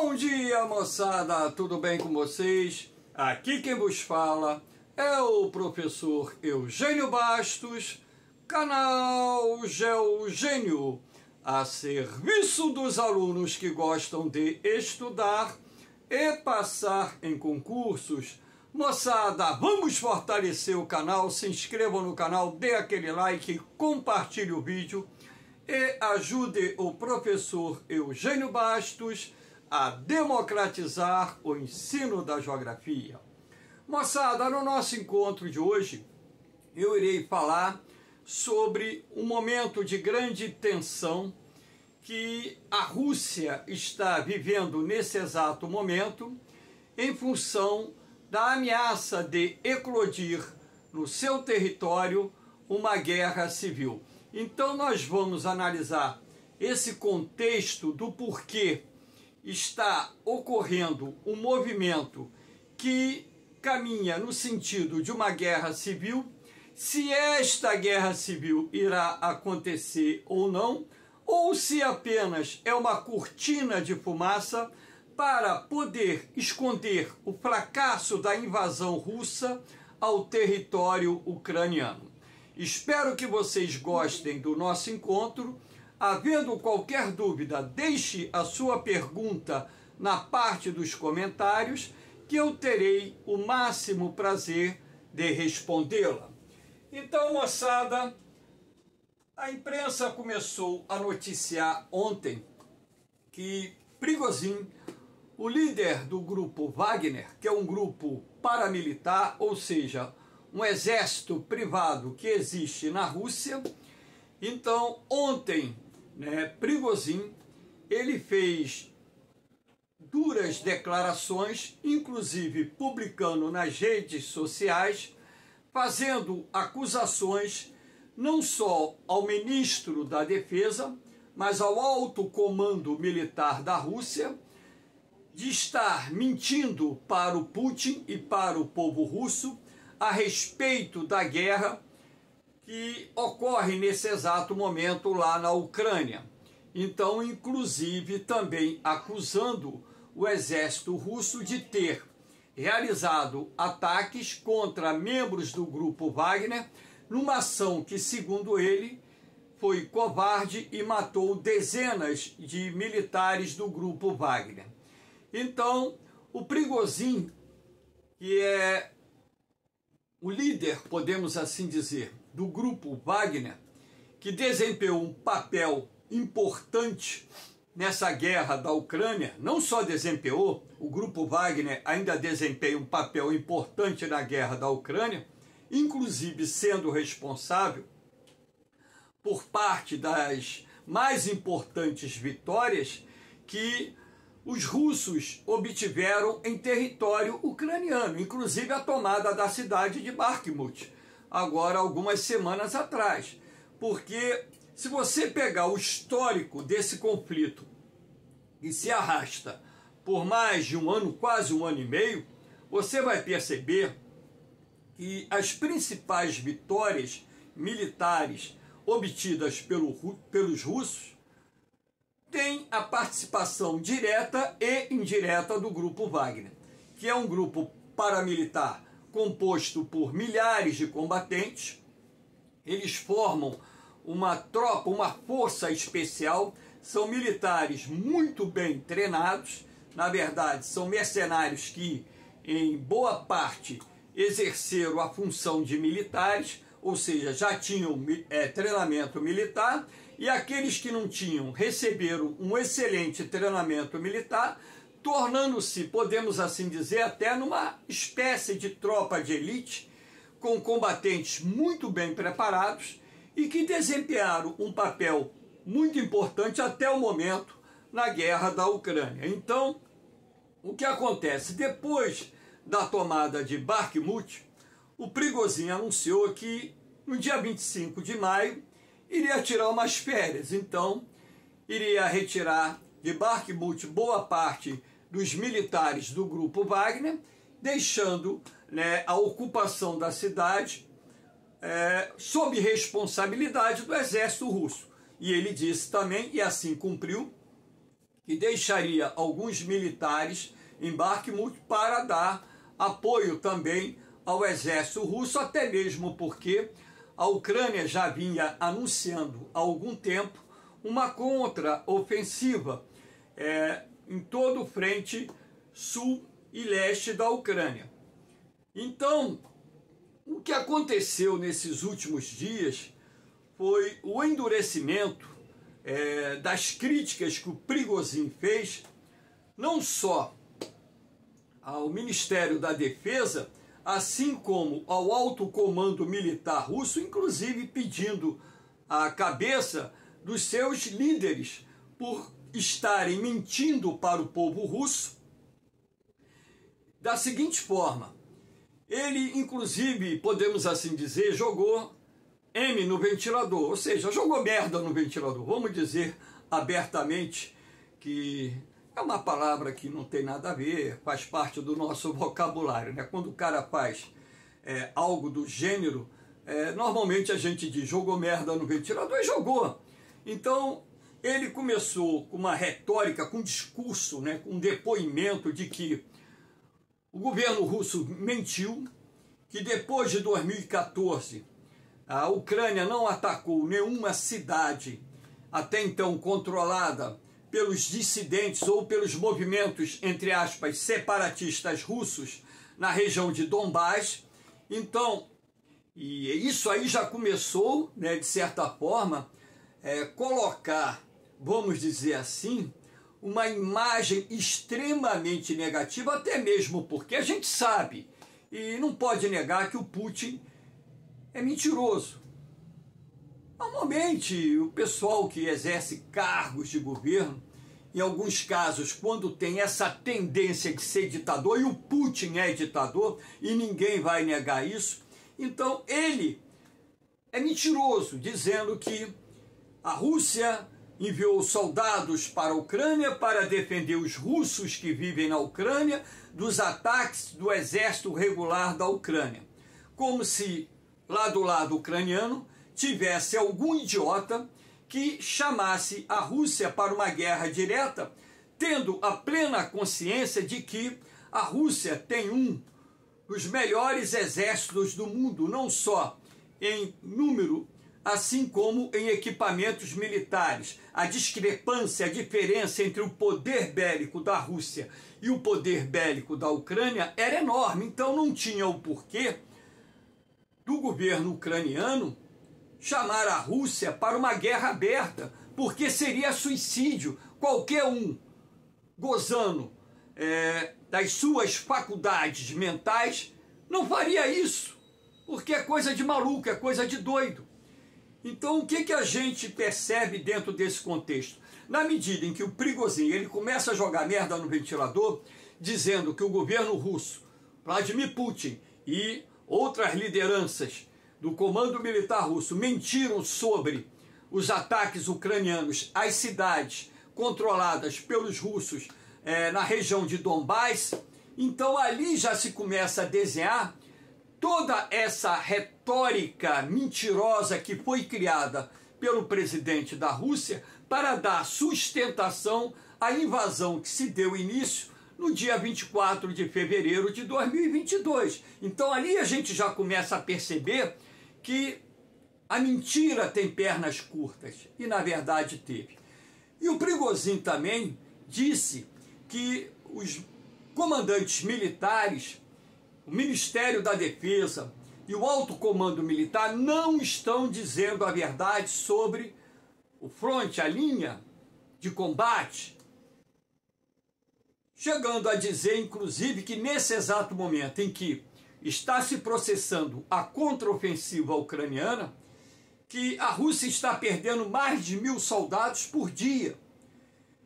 Bom dia, moçada, tudo bem com vocês? Aqui quem vos fala é o professor Eugênio Bastos, canal Geogênio, a serviço dos alunos que gostam de estudar e passar em concursos. Moçada, vamos fortalecer o canal, se inscrevam no canal, dê aquele like, compartilhe o vídeo e ajude o professor Eugênio Bastos a democratizar o ensino da geografia. Moçada, no nosso encontro de hoje, eu irei falar sobre um momento de grande tensão que a Rússia está vivendo nesse exato momento em função da ameaça de eclodir no seu território uma guerra civil. Então nós vamos analisar esse contexto do porquê está ocorrendo um movimento que caminha no sentido de uma guerra civil, se esta guerra civil irá acontecer ou não, ou se apenas é uma cortina de fumaça para poder esconder o fracasso da invasão russa ao território ucraniano. Espero que vocês gostem do nosso encontro. Havendo qualquer dúvida, deixe a sua pergunta na parte dos comentários, que eu terei o máximo prazer de respondê-la. Então, moçada, a imprensa começou a noticiar ontem que Prigozhin, o líder do grupo Wagner, que é um grupo paramilitar, ou seja, um exército privado que existe na Rússia, então ontem, Prigozhin, ele fez duras declarações, inclusive publicando nas redes sociais, fazendo acusações não só ao ministro da Defesa, mas ao alto comando militar da Rússia, de estar mentindo para o Putin e para o povo russo a respeito da guerra que ocorre nesse exato momento lá na Ucrânia. Então, inclusive, também acusando o exército russo de ter realizado ataques contra membros do grupo Wagner, numa ação que, segundo ele, foi covarde e matou dezenas de militares do grupo Wagner. Então, o Prigozhin, que é o líder, podemos assim dizer, do grupo Wagner, que desempenhou um papel importante nessa guerra da Ucrânia, não só desempenhou, o grupo Wagner ainda desempenha um papel importante na guerra da Ucrânia, inclusive sendo responsável por parte das mais importantes vitórias que os russos obtiveram em território ucraniano, inclusive a tomada da cidade de Bakhmut, agora algumas semanas atrás. Porque se você pegar o histórico desse conflito, que se arrasta por mais de um ano, quase um ano e meio, você vai perceber que as principais vitórias militares obtidas pelos russos tem a participação direta e indireta do grupo Wagner, que é um grupo paramilitar composto por milhares de combatentes. Eles formam uma tropa, uma força especial, são militares muito bem treinados, na verdade são mercenários que em boa parte exerceram a função de militares, ou seja, já tinham treinamento militar, e aqueles que não tinham receberam um excelente treinamento militar, tornando-se, podemos assim dizer, até numa espécie de tropa de elite, com combatentes muito bem preparados e que desempenharam um papel muito importante até o momento na guerra da Ucrânia. Então, o que acontece? Depois da tomada de Bakhmut, o Prigozhin anunciou que no dia 25 de maio iria tirar umas férias, então iria retirar de Bakhmut boa parte dos militares do grupo Wagner, deixando a ocupação da cidade sob responsabilidade do exército russo. E ele disse também, e assim cumpriu, que deixaria alguns militares em Bakhmut para dar apoio também ao exército russo, até mesmo porque a Ucrânia já vinha anunciando há algum tempo uma contra-ofensiva em todo o frente sul e leste da Ucrânia. Então, o que aconteceu nesses últimos dias foi o endurecimento das críticas que o Prigozhin fez, não só ao Ministério da Defesa, assim como ao alto comando militar russo, inclusive pedindo a cabeça dos seus líderes por estarem mentindo para o povo russo da seguinte forma: ele, inclusive, podemos assim dizer, jogou M no ventilador, ou seja, jogou merda no ventilador. Vamos dizer abertamente que é uma palavra que não tem nada a ver, faz parte do nosso vocabulário, né? Quando o cara faz algo do gênero, normalmente a gente diz jogou merda no ventilador, e jogou. Então, ele começou com uma retórica, com um discurso, né, com um depoimento de que o governo russo mentiu, que depois de 2014 a Ucrânia não atacou nenhuma cidade até então controlada pelos dissidentes ou pelos movimentos, entre aspas, separatistas russos na região de Donbás. Então, e isso aí já começou, né, de certa forma, colocar, vamos dizer assim, uma imagem extremamente negativa, até mesmo porque a gente sabe, e não pode negar, que o Putin é mentiroso. Normalmente, o pessoal que exerce cargos de governo, em alguns casos, quando tem essa tendência de ser ditador, e o Putin é ditador, e ninguém vai negar isso, então ele é mentiroso, dizendo que a Rússia enviou soldados para a Ucrânia para defender os russos que vivem na Ucrânia dos ataques do exército regular da Ucrânia. Como se lá do lado ucraniano tivesse algum idiota que chamasse a Rússia para uma guerra direta, tendo a plena consciência de que a Rússia tem um dos melhores exércitos do mundo, não só em número, assim como em equipamentos militares. A discrepância, a diferença entre o poder bélico da Rússia e o poder bélico da Ucrânia era enorme. Então não tinha o porquê do governo ucraniano chamar a Rússia para uma guerra aberta, porque seria suicídio. Qualquer um gozando das suas faculdades mentais não faria isso, porque é coisa de maluco, é coisa de doido. Então, o que a gente percebe dentro desse contexto? Na medida em que o Prigozhin ele começa a jogar merda no ventilador, dizendo que o governo russo, Vladimir Putin e outras lideranças do comando militar russo mentiram sobre os ataques ucranianos às cidades controladas pelos russos na região de Donbás, então ali já se começa a desenhar toda essa retórica mentirosa que foi criada pelo presidente da Rússia para dar sustentação à invasão que se deu início no dia 24 de fevereiro de 2022. Então ali a gente já começa a perceber que a mentira tem pernas curtas, e na verdade teve. E o Prigozhin também disse que os comandantes militares, o Ministério da Defesa e o alto comando militar não estão dizendo a verdade sobre o fronte, a linha de combate, chegando a dizer, inclusive, que nesse exato momento em que está se processando a contraofensiva ucraniana, que a Rússia está perdendo mais de 1.000 soldados por dia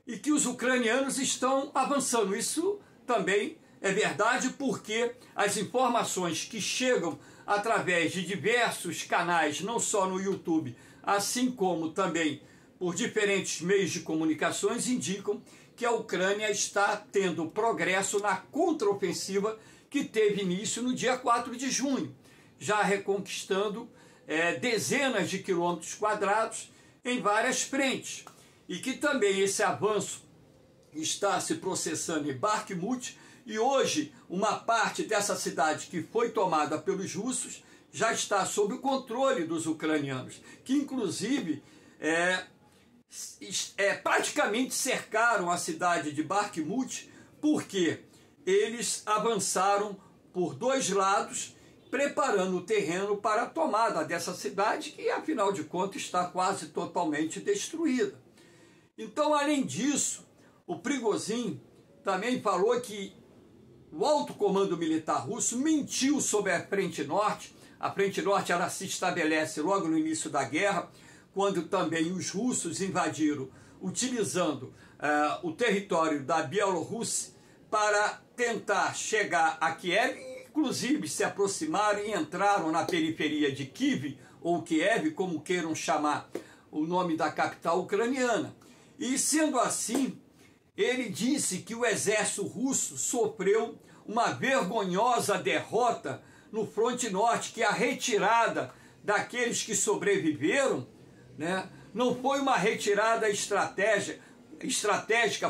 e que os ucranianos estão avançando. Isso também é verdade, porque as informações que chegam através de diversos canais, não só no YouTube, assim como também por diferentes meios de comunicações, indicam que a Ucrânia está tendo progresso na contraofensiva que teve início no dia 4 de junho, já reconquistando dezenas de quilômetros quadrados em várias frentes. E que também esse avanço está se processando em Bakhmut, e hoje uma parte dessa cidade que foi tomada pelos russos já está sob o controle dos ucranianos, que inclusive praticamente cercaram a cidade de Bakhmut, porque eles avançaram por dois lados, preparando o terreno para a tomada dessa cidade, que afinal de contas está quase totalmente destruída. Então, além disso, o Prigozhin também falou que o alto comando militar russo mentiu sobre a Frente Norte. A Frente Norte ela se estabelece logo no início da guerra, quando também os russos invadiram, utilizando o território da Bielorrússia para tentar chegar a Kiev, inclusive se aproximaram e entraram na periferia de Kiev, ou Kiev, como queiram chamar o nome da capital ucraniana. E sendo assim, ele disse que o exército russo sofreu uma vergonhosa derrota no fronte norte, que a retirada daqueles que sobreviveram, né, não foi uma retirada estratégica,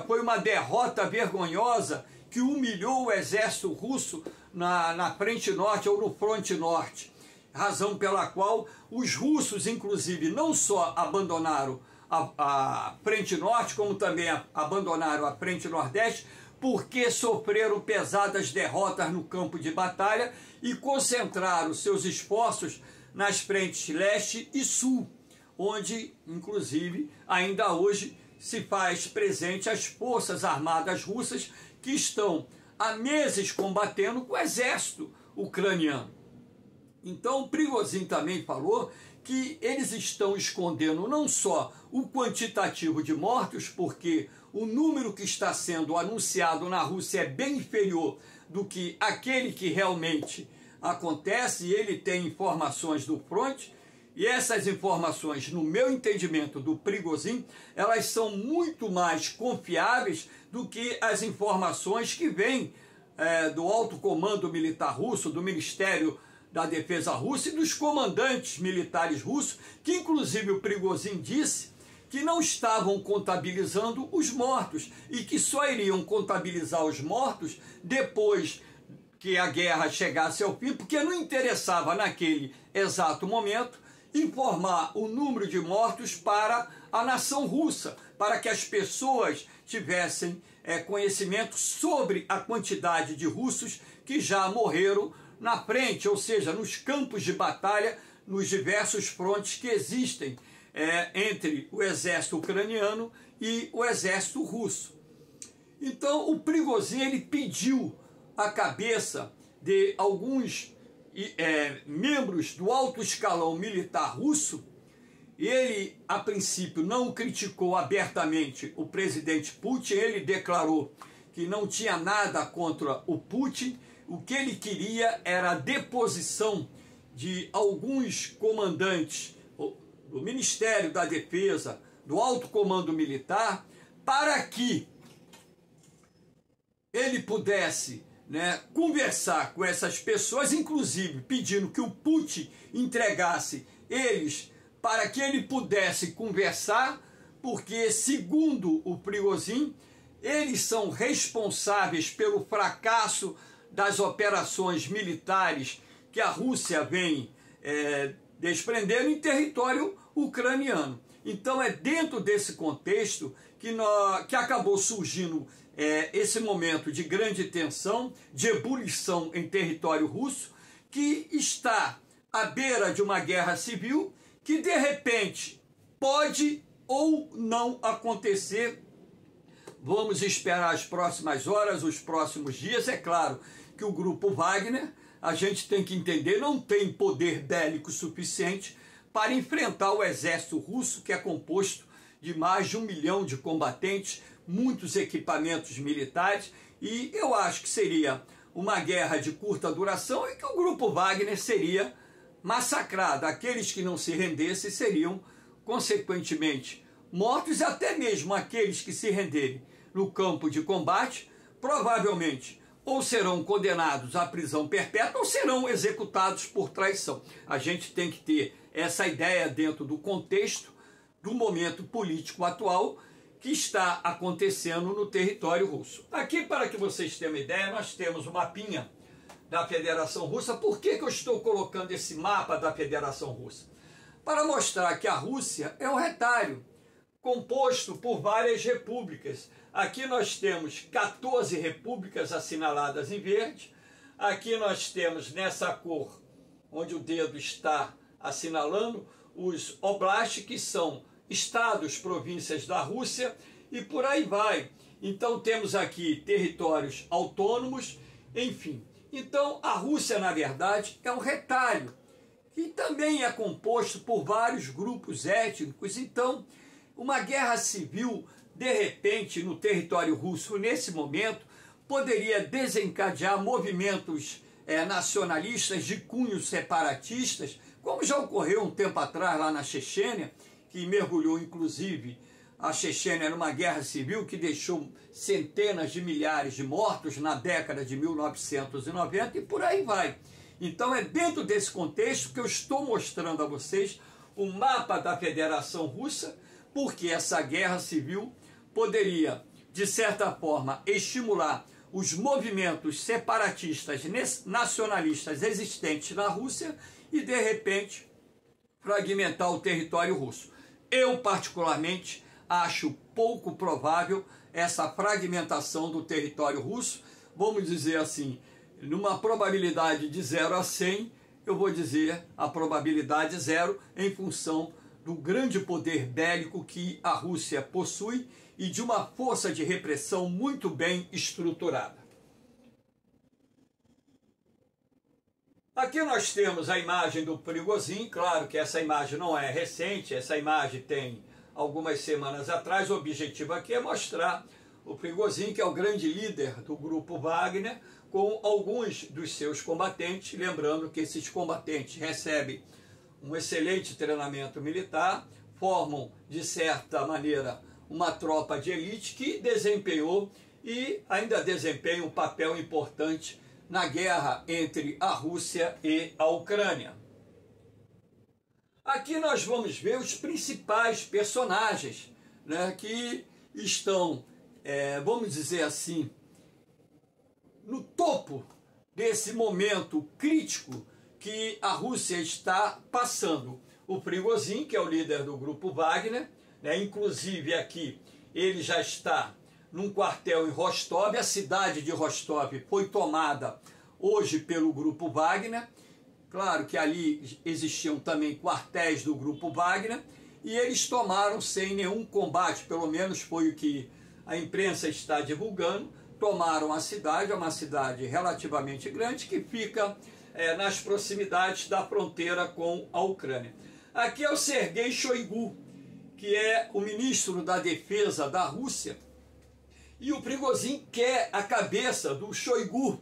foi uma derrota vergonhosa que humilhou o exército russo na frente norte ou no fronte norte. Razão pela qual os russos, inclusive, não só abandonaram a frente norte, como também abandonaram a frente nordeste, porque sofreram pesadas derrotas no campo de batalha e concentraram seus esforços nas frentes leste e sul, onde, inclusive, ainda hoje se faz presente as forças armadas russas que estão há meses combatendo com o exército ucraniano. Então, o Prigozhin também falou que eles estão escondendo não só o quantitativo de mortos, porque o número que está sendo anunciado na Rússia é bem inferior do que aquele que realmente acontece, e ele tem informações do fronte, e essas informações, no meu entendimento do Prigozhin, elas são muito mais confiáveis do que as informações que vêm do alto comando militar russo, do Ministério da Defesa russa e dos comandantes militares russos, que inclusive o Prigozhin disse que não estavam contabilizando os mortos e que só iriam contabilizar os mortos depois que a guerra chegasse ao fim, porque não interessava naquele exato momento informar o número de mortos para a nação russa, para que as pessoas tivessem conhecimento sobre a quantidade de russos que já morreram na frente, ou seja, nos campos de batalha, nos diversos frontes que existem entre o exército ucraniano e o exército russo. Então, o Prigozhin ele pediu a cabeça de alguns membros do alto escalão militar russo. Ele, a princípio, não criticou abertamente o presidente Putin, ele declarou que não tinha nada contra o Putin. O que ele queria era a deposição de alguns comandantes do Ministério da Defesa, do Alto Comando Militar, para que ele pudesse conversar com essas pessoas, inclusive pedindo que o Putin entregasse eles para que ele pudesse conversar, porque, segundo o Prigozhin, eles são responsáveis pelo fracasso das operações militares que a Rússia vem desprendendo em território ucraniano. Então é dentro desse contexto que acabou surgindo esse momento de grande tensão, de ebulição em território russo, que está à beira de uma guerra civil, que de repente pode ou não acontecer. Vamos esperar as próximas horas, os próximos dias. É claro que o grupo Wagner, a gente tem que entender, não tem poder bélico suficiente para enfrentar o exército russo, que é composto de mais de 1 milhão de combatentes, muitos equipamentos militares, e eu acho que seria uma guerra de curta duração e que o grupo Wagner seria massacrado. Aqueles que não se rendessem seriam, consequentemente, mortos, e até mesmo aqueles que se renderem no campo de combate, provavelmente ou serão condenados à prisão perpétua ou serão executados por traição. A gente tem que ter essa ideia dentro do contexto do momento político atual, que está acontecendo no território russo. Aqui, para que vocês tenham uma ideia, nós temos um mapinha da Federação Russa. Por que eu estou colocando esse mapa da Federação Russa? Para mostrar que a Rússia é um retalho composto por várias repúblicas. Aqui nós temos 14 repúblicas assinaladas em verde. Aqui nós temos nessa cor, onde o dedo está assinalando, os oblasts, que são estados, províncias da Rússia, e por aí vai. Então temos aqui territórios autônomos, enfim. Então a Rússia, na verdade, é um retalho, que também é composto por vários grupos étnicos. Então, uma guerra civil, de repente, no território russo, nesse momento, poderia desencadear movimentos nacionalistas de cunho separatistas, como já ocorreu um tempo atrás lá na Chechênia, que mergulhou, inclusive, a Chechênia numa guerra civil que deixou centenas de milhares de mortos na década de 1990, e por aí vai. Então é dentro desse contexto que eu estou mostrando a vocês o mapa da Federação Russa, porque essa guerra civil poderia, de certa forma, estimular os movimentos separatistas nacionalistas existentes na Rússia e, de repente, fragmentar o território russo. Eu, particularmente, acho pouco provável essa fragmentação do território russo. Vamos dizer assim, numa probabilidade de 0 a 100, eu vou dizer a probabilidade 0, em função do grande poder bélico que a Rússia possui e de uma força de repressão muito bem estruturada. Aqui nós temos a imagem do Prigozhin. Claro que essa imagem não é recente, essa imagem tem algumas semanas atrás. O objetivo aqui é mostrar o Prigozhin, que é o grande líder do grupo Wagner, com alguns dos seus combatentes. Lembrando que esses combatentes recebem um excelente treinamento militar, formam, de certa maneira, uma tropa de elite que desempenhou e ainda desempenha um papel importante na guerra entre a Rússia e a Ucrânia. Aqui nós vamos ver os principais personagens, né, que estão, vamos dizer assim, no topo desse momento crítico que a Rússia está passando. O Prigozhin, que é o líder do grupo Wagner, né, inclusive aqui ele já está num quartel em Rostov. A cidade de Rostov foi tomada hoje pelo grupo Wagner. Claro que ali existiam também quartéis do grupo Wagner, e eles tomaram sem nenhum combate, pelo menos foi o que a imprensa está divulgando. Tomaram a cidade, é uma cidade relativamente grande que fica nas proximidades da fronteira com a Ucrânia. Aqui é o Sergei Shoigu, que é o ministro da Defesa da Rússia, e o Prigozhin quer a cabeça do Shoigu,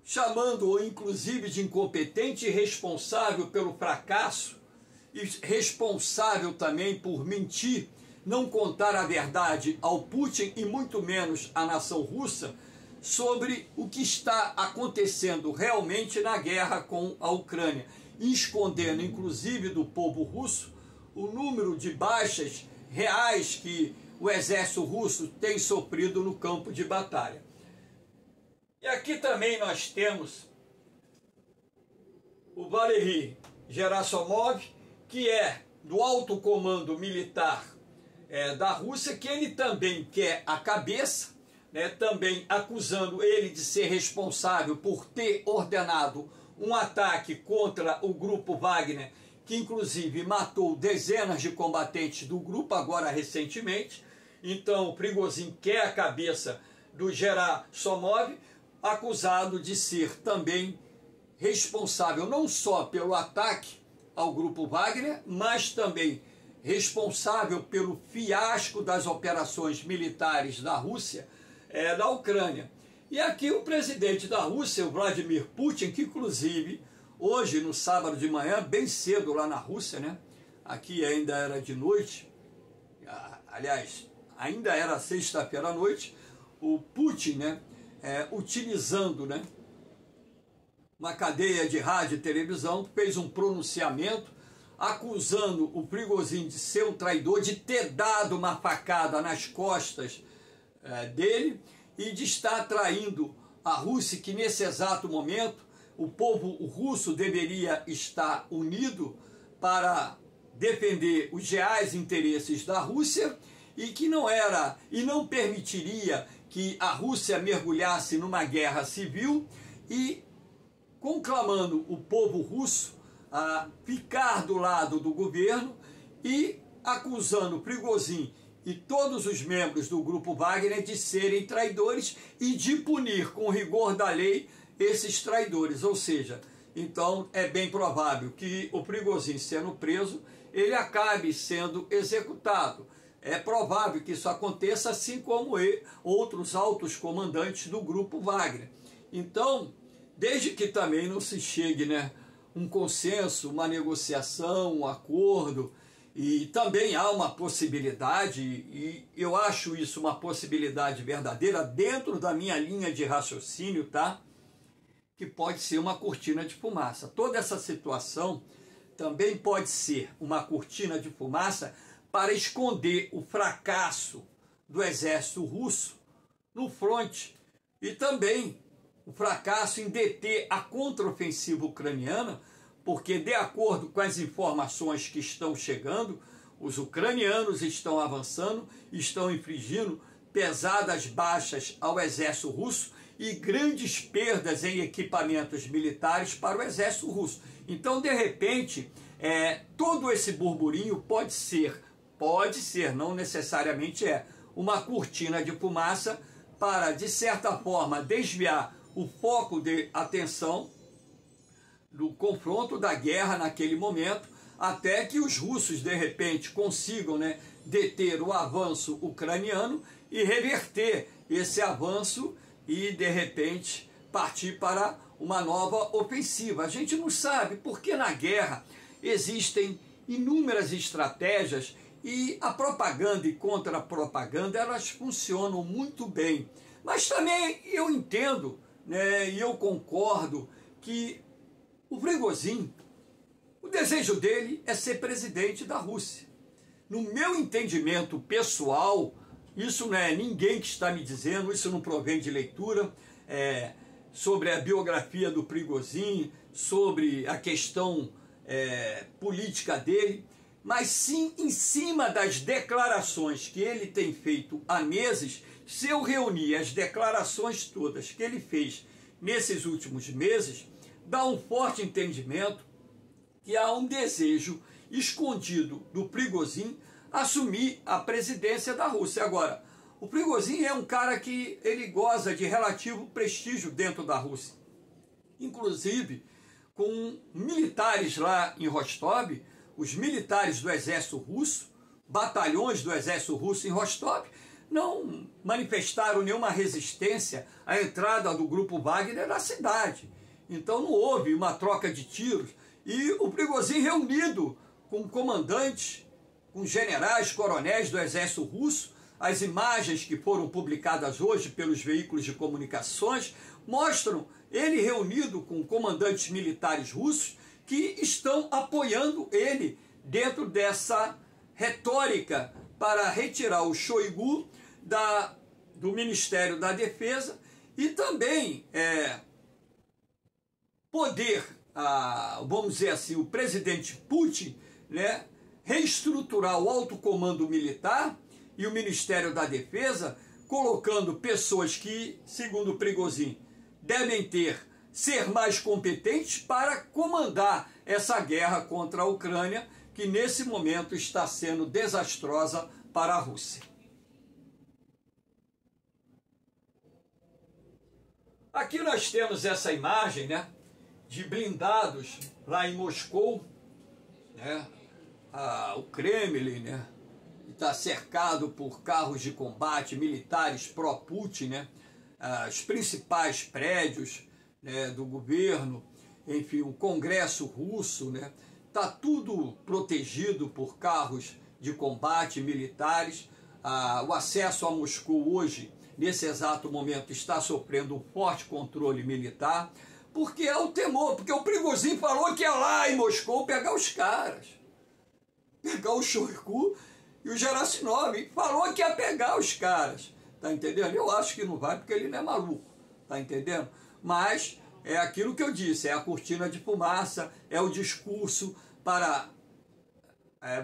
chamando-o inclusive de incompetente e responsável pelo fracasso, e responsável também por mentir, não contar a verdade ao Putin e muito menos à nação russa sobre o que está acontecendo realmente na guerra com a Ucrânia, escondendo inclusive do povo russo o número de baixas reais que o exército russo tem sofrido no campo de batalha. E aqui também nós temos o Valery Gerasimov, que é do alto comando militar da Rússia, que ele também quer a cabeça, né, também acusando ele de ser responsável por ter ordenado um ataque contra o grupo Wagner, que inclusive matou dezenas de combatentes do grupo agora recentemente. Então o Prigozhin quer a cabeça do Gerasimov, acusado de ser também responsável não só pelo ataque ao grupo Wagner, mas também responsável pelo fiasco das operações militares da Rússia na Ucrânia. E aqui o presidente da Rússia, o Vladimir Putin, que inclusive hoje, no sábado de manhã, bem cedo lá na Rússia, né? Aqui ainda era de noite, aliás, ainda era sexta-feira à noite, o Putin, né, utilizando, né, uma cadeia de rádio e televisão, fez um pronunciamento acusando o Prigozhin de ser um traidor, de ter dado uma facada nas costas dele e de estar traindo a Rússia, que nesse exato momento o povo russo deveria estar unido para defender os reais interesses da Rússia e que não era e não permitiria que a Rússia mergulhasse numa guerra civil, e conclamando o povo russo a ficar do lado do governo e acusando Prigozhin e todos os membros do grupo Wagner de serem traidores e de punir com rigor da lei esses traidores. Ou seja, então é bem provável que o Prigozhin, sendo preso, ele acabe sendo executado. É provável que isso aconteça, assim como outros altos comandantes do grupo Wagner. Então, desde que também não se chegue, um consenso, uma negociação, um acordo, e também há uma possibilidade, e eu acho isso uma possibilidade verdadeira dentro da minha linha de raciocínio, tá? Que pode ser uma cortina de fumaça. Toda essa situação também pode ser uma cortina de fumaça para esconder o fracasso do exército russo no fronte e também o fracasso em deter a contraofensiva ucraniana, porque, de acordo com as informações que estão chegando, os ucranianos estão avançando, estão infligindo pesadas baixas ao exército russo e grandes perdas em equipamentos militares para o exército russo. Então, de repente, todo esse burburinho pode ser, não necessariamente uma cortina de fumaça para, de certa forma, desviar o foco de atenção do confronto, da guerra naquele momento, até que os russos, de repente, consigam deter o avanço ucraniano e reverter esse avanço e, de repente, partir para uma nova ofensiva. A gente não sabe, porque na guerra existem inúmeras estratégias e a propaganda e contra-propaganda, elas funcionam muito bem. Mas também eu entendo, e eu concordo que o Prigozhin, o desejo dele é ser presidente da Rússia. No meu entendimento pessoal, isso não é ninguém que está me dizendo, isso não provém de leitura sobre a biografia do Prigozhin, sobre a questão política dele, mas sim em cima das declarações que ele tem feito há meses. Se eu reunir as declarações todas que ele fez nesses últimos meses, dá um forte entendimento que há um desejo escondido do Prigozhin assumir a presidência da Rússia. Agora, o Prigozhin é um cara que ele goza de relativo prestígio dentro da Rússia. Inclusive, com militares lá em Rostov, os militares do exército russo, batalhões do exército russo em Rostov, não manifestaram nenhuma resistência à entrada do grupo Wagner na cidade. Então não houve uma troca de tiros. E o Prigozhin, reunido com comandantes, com generais, coronéis do exército russo, as imagens que foram publicadas hoje pelos veículos de comunicações mostram ele reunido com comandantes militares russos que estão apoiando ele dentro dessa retórica para retirar o Shoigu do Ministério da Defesa e também poder, vamos dizer assim, o presidente Putin, reestruturar o alto comando militar e o Ministério da Defesa, colocando pessoas que, segundo o Prigozhin, devem ser mais competentes para comandar essa guerra contra a Ucrânia, que nesse momento está sendo desastrosa para a Rússia. Aqui nós temos essa imagem, de blindados lá em Moscou, o Kremlin, está cercado por carros de combate militares pró-Putin, os principais prédios do governo, enfim, o Congresso russo, está tudo protegido por carros de combate militares. O acesso a Moscou hoje, nesse exato momento, está sofrendo um forte controle militar, porque é o temor, porque o Prigozhin falou que ia lá em Moscou pegar os caras. pegar o Shoigu e o Gerasimov, e falou que ia pegar os caras, tá entendendo? Eu acho que não vai porque ele não é maluco, tá entendendo? Mas é aquilo que eu disse, é a cortina de fumaça, é o discurso para,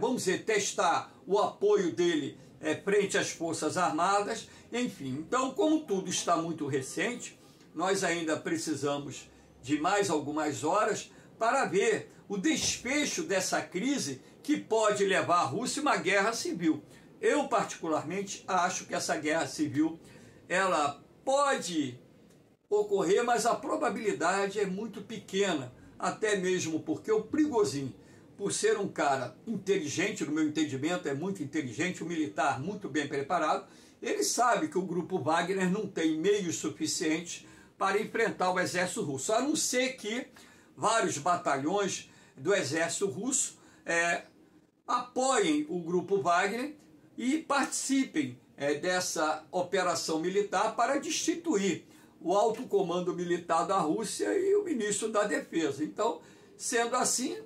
vamos dizer, testar o apoio dele frente às Forças Armadas, enfim. Então, como tudo está muito recente, nós ainda precisamos de mais algumas horas para ver o desfecho dessa crise que pode levar a Rússia a uma guerra civil. Eu, particularmente, acho que essa guerra civil, ela pode ocorrer, mas a probabilidade é muito pequena, até mesmo porque o Prigozhin, por ser um cara inteligente, no meu entendimento, é muito inteligente, um militar muito bem preparado, ele sabe que o grupo Wagner não tem meios suficientes para enfrentar o exército russo, a não ser que vários batalhões do exército russo apoiem o grupo Wagner e participem dessa operação militar para destituir o alto comando militar da Rússia e o ministro da Defesa. Então, sendo assim,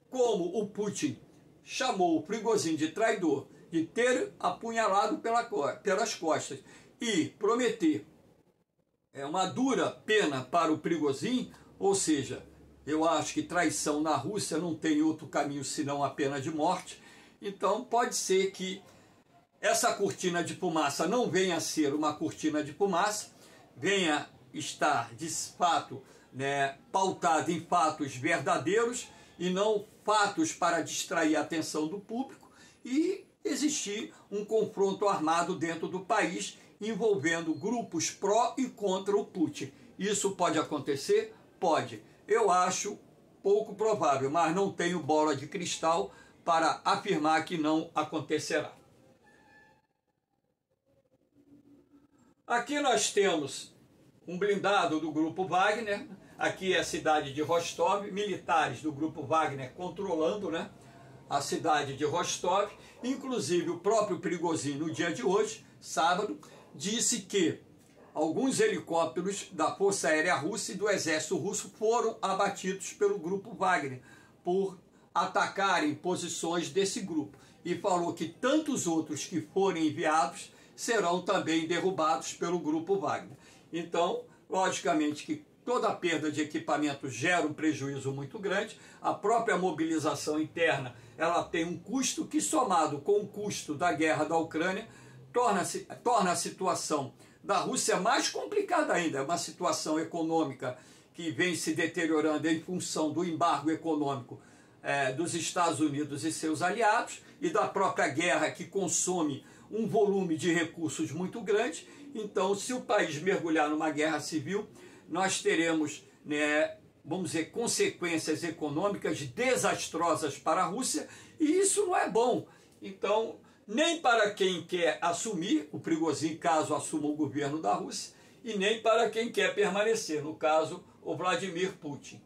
como o Putin chamou o Prigozhin de traidor, de ter apunhalado pelas costas e prometer uma dura pena para o Prigozhin, ou seja, eu acho que traição na Rússia não tem outro caminho senão a pena de morte. Então pode ser que essa cortina de fumaça não venha a ser uma cortina de fumaça, venha estar de fato pautada em fatos verdadeiros e não fatos para distrair a atenção do público e existir um confronto armado dentro do país envolvendo grupos pró e contra o Putin. Isso pode acontecer? Pode. Eu acho pouco provável, mas não tenho bola de cristal para afirmar que não acontecerá. Aqui nós temos um blindado do grupo Wagner, aqui é a cidade de Rostov, militares do grupo Wagner controlando a cidade de Rostov, inclusive o próprio Prigozhin no dia de hoje, sábado, disse que alguns helicópteros da Força Aérea Russa e do Exército Russo foram abatidos pelo grupo Wagner por atacarem posições desse grupo. E falou que tantos outros que forem enviados serão também derrubados pelo grupo Wagner. Então, logicamente que toda a perda de equipamento gera um prejuízo muito grande. A própria mobilização interna, ela tem um custo que, somado com o custo da guerra da Ucrânia, torna a situação da Rússia mais complicada ainda. É uma situação econômica que vem se deteriorando em função do embargo econômico dos Estados Unidos e seus aliados e da própria guerra que consome um volume de recursos muito grande. Então, se o país mergulhar numa guerra civil, nós teremos, vamos dizer, consequências econômicas desastrosas para a Rússia e isso não é bom. Então, nem para quem quer assumir, o Prigozhin, caso assuma o governo da Rússia, e nem para quem quer permanecer, no caso, o Vladimir Putin.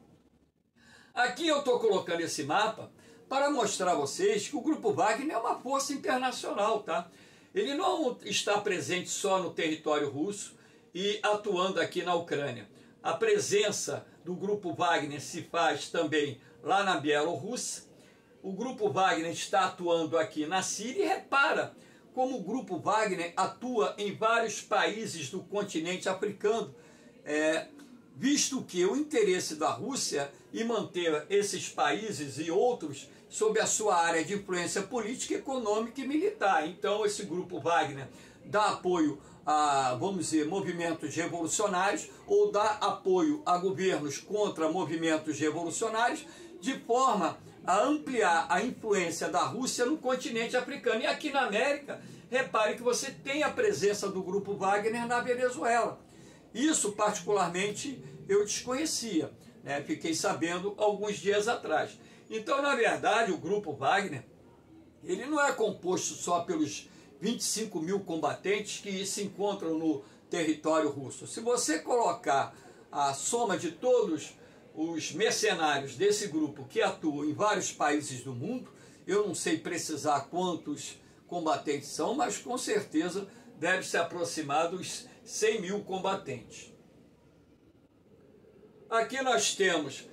Aqui eu estou colocando esse mapa para mostrar a vocês que o Grupo Wagner é uma força internacional, tá? Ele não está presente só no território russo e atuando aqui na Ucrânia. A presença do Grupo Wagner se faz também lá na Bielorrússia. O Grupo Wagner está atuando aqui na Síria e repara como o Grupo Wagner atua em vários países do continente africano, visto que o interesse da Rússia em manter esses países e outros sob a sua área de influência política, econômica e militar. Então esse Grupo Wagner dá apoio a, vamos dizer, movimentos revolucionários ou dá apoio a governos contra movimentos revolucionários, de forma a ampliar a influência da Rússia no continente africano. E aqui na América, repare que você tem a presença do Grupo Wagner na Venezuela. Isso, particularmente, eu desconhecia, fiquei sabendo alguns dias atrás. Então, na verdade, o Grupo Wagner, ele não é composto só pelos 25 mil combatentes que se encontram no território russo. Se você colocar a soma de todos os mercenários desse grupo que atuam em vários países do mundo, eu não sei precisar quantos combatentes são, mas com certeza deve se aproximar dos 100 mil combatentes. Aqui nós temos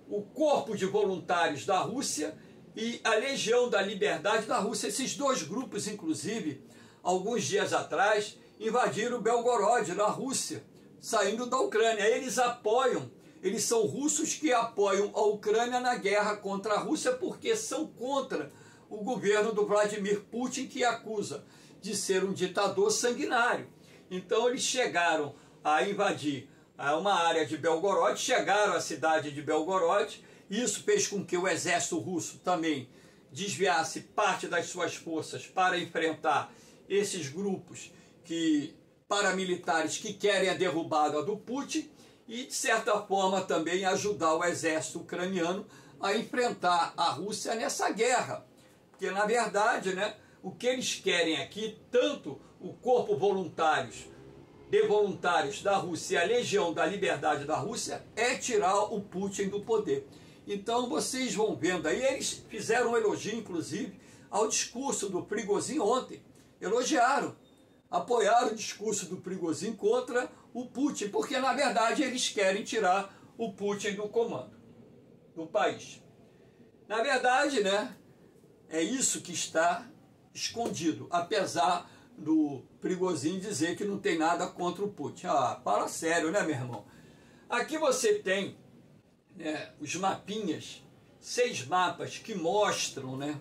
o corpo de voluntários da Rússia e a Legião da Liberdade da Rússia. Esses dois grupos, inclusive, alguns dias atrás, invadiram Belgorod, na Rússia, saindo da Ucrânia. Eles são russos que apoiam a Ucrânia na guerra contra a Rússia, porque são contra o governo do Vladimir Putin, que acusa de ser um ditador sanguinário. Então eles chegaram a invadir uma área de Belgorod, chegaram à cidade de Belgorod. Isso fez com que o exército russo também desviasse parte das suas forças para enfrentar esses grupos paramilitares que querem a derrubada do Putin e, de certa forma, também ajudar o exército ucraniano a enfrentar a Rússia nessa guerra. Porque, na verdade, né, o que eles querem aqui, tanto o corpo de voluntários da Rússia e a Legião da Liberdade da Rússia, é tirar o Putin do poder. Então, vocês vão vendo aí, eles fizeram um elogio, inclusive, ao discurso do Prigozhin ontem. Elogiaram, apoiaram o discurso do Prigozhin contra o Putin, porque, na verdade, eles querem tirar o Putin do comando do país. Na verdade, né, é isso que está escondido, apesar do Prigozhin dizer que não tem nada contra o Putin. Ah, fala sério, né, meu irmão? Aqui você tem, né, os mapinhas, 6 mapas que mostram, né,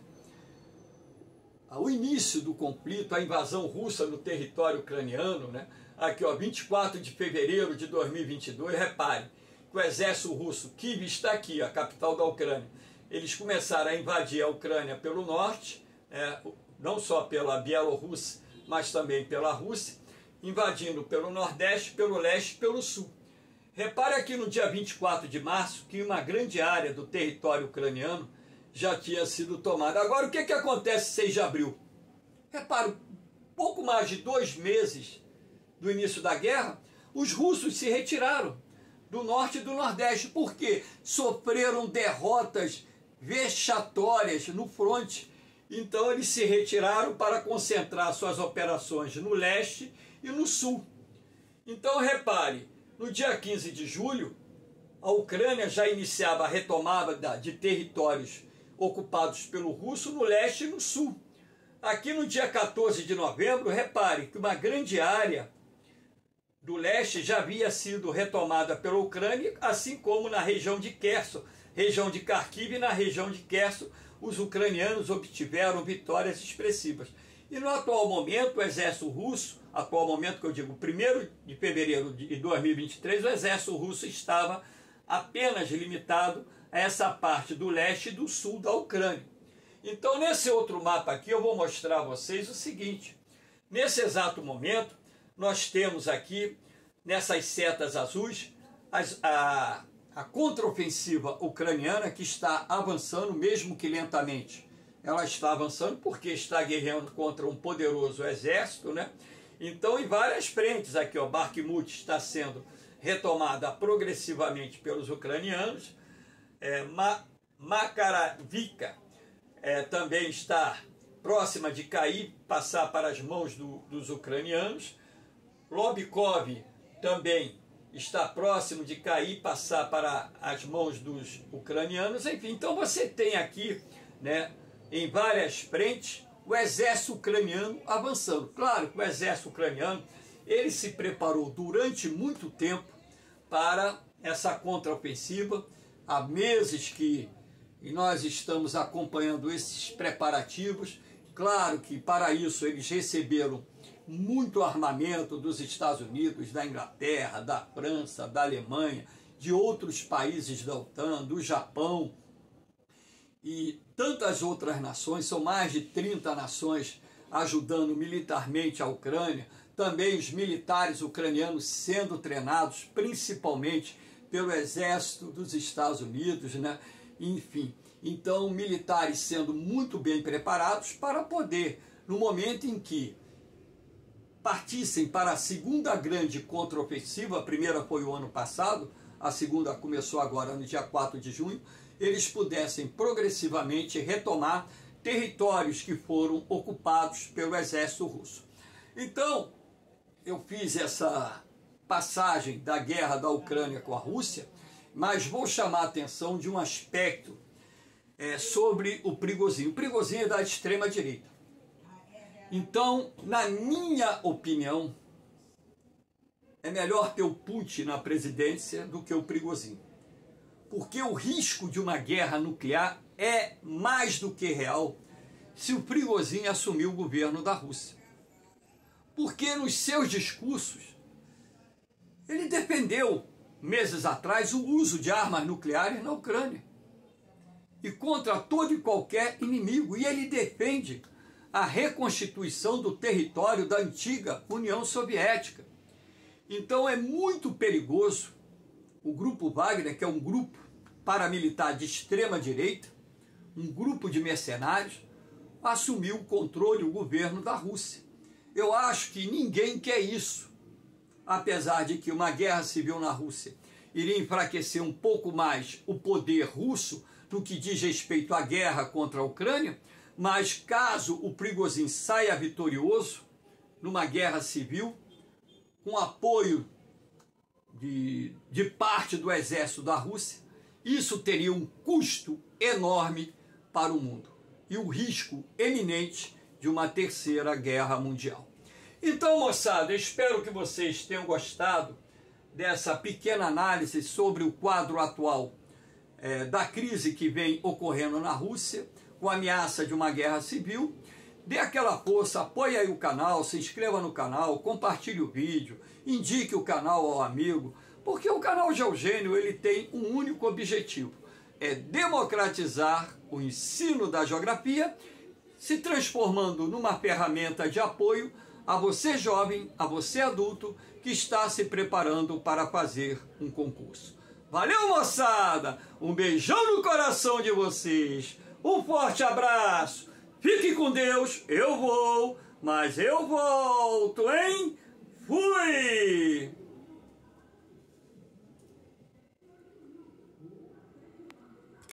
o início do conflito, a invasão russa no território ucraniano, né? Aqui, ó, 24 de fevereiro de 2022, repare que o exército russo, Kiev está aqui, a capital da Ucrânia, eles começaram a invadir a Ucrânia pelo norte, não só pela Bielorrússia, mas também pela Rússia, invadindo pelo nordeste, pelo leste e pelo sul. Repare aqui no dia 24 de março que uma grande área do território ucraniano já tinha sido tomada. Agora, o que acontece 6 de abril? Repare, pouco mais de 2 meses do início da guerra, os russos se retiraram do norte e do nordeste, porque sofreram derrotas vexatórias no fronte. Então, eles se retiraram para concentrar suas operações no leste e no sul. Então, repare, no dia 15 de julho, a Ucrânia já iniciava a retomada de territórios ocupados pelo russo no leste e no sul. Aqui no dia 14 de novembro, repare que uma grande área do leste já havia sido retomada pela Ucrânia, assim como na região de Kherson, região de Kharkiv, e na região de Kherson os ucranianos obtiveram vitórias expressivas. E no atual momento, o exército russo, atual momento que eu digo, 1º de fevereiro de 2023, o exército russo estava apenas limitado a essa parte do leste e do sul da Ucrânia. Então, nesse outro mapa aqui, eu vou mostrar a vocês o seguinte. Nesse exato momento, nós temos aqui, nessas setas azuis, a contraofensiva ucraniana que está avançando, mesmo que lentamente. Ela está avançando porque está guerreando contra um poderoso exército, né? Então, em várias frentes aqui, ó, Bakhmut está sendo retomada progressivamente pelos ucranianos, Makaravka também está próxima de cair, passar para as mãos dos ucranianos, Lobkov também está próximo de cair, passar para as mãos dos ucranianos, enfim. Então você tem aqui, né, em várias frentes, o exército ucraniano avançando. Claro que o exército ucraniano, ele se preparou durante muito tempo para essa contraofensiva. Há meses que nós estamos acompanhando esses preparativos. Claro que para isso eles receberam muito armamento dos Estados Unidos, da Inglaterra, da França, da Alemanha, de outros países da OTAN, do Japão e tantas outras nações. São mais de 30 nações ajudando militarmente a Ucrânia. Também os militares ucranianos sendo treinados, principalmente pelo exército dos Estados Unidos, né? Enfim, então militares sendo muito bem preparados para poder, no momento em que partissem para a segunda grande contraofensiva, a primeira foi o ano passado, a segunda começou agora no dia 4 de junho, eles pudessem progressivamente retomar territórios que foram ocupados pelo exército russo. Então, eu fiz essa passagem da guerra da Ucrânia com a Rússia, mas vou chamar a atenção de um aspecto sobre o Prigozhin. O Prigozhin é da extrema-direita. Então, na minha opinião, é melhor ter o Putin na presidência do que o Prigozhin. Porque o risco de uma guerra nuclear é mais do que real se o Prigozhin assumir o governo da Rússia. Porque nos seus discursos, ele defendeu, meses atrás, o uso de armas nucleares na Ucrânia. E contra todo e qualquer inimigo. E ele defende a reconstituição do território da antiga União Soviética. Então é muito perigoso o Grupo Wagner, que é um grupo paramilitar de extrema-direita, um grupo de mercenários, assumir o controle, o governo da Rússia. Eu acho que ninguém quer isso, apesar de que uma guerra civil na Rússia iria enfraquecer um pouco mais o poder russo no que diz respeito à guerra contra a Ucrânia, mas caso o Prigozhin saia vitorioso numa guerra civil, com apoio de parte do exército da Rússia, isso teria um custo enorme para o mundo e o risco eminente de uma terceira guerra mundial. Então, moçada, espero que vocês tenham gostado dessa pequena análise sobre o quadro atual da crise que vem ocorrendo na Rússia, com a ameaça de uma guerra civil. Dê aquela força, apoie aí o canal, se inscreva no canal, compartilhe o vídeo, indique o canal ao amigo, porque o canal GeoGênio ele tem um único objetivo, é democratizar o ensino da geografia, se transformando numa ferramenta de apoio a você jovem, a você adulto, que está se preparando para fazer um concurso. Valeu, moçada! Um beijão no coração de vocês, um forte abraço! Fique com Deus, eu vou, mas eu volto, hein?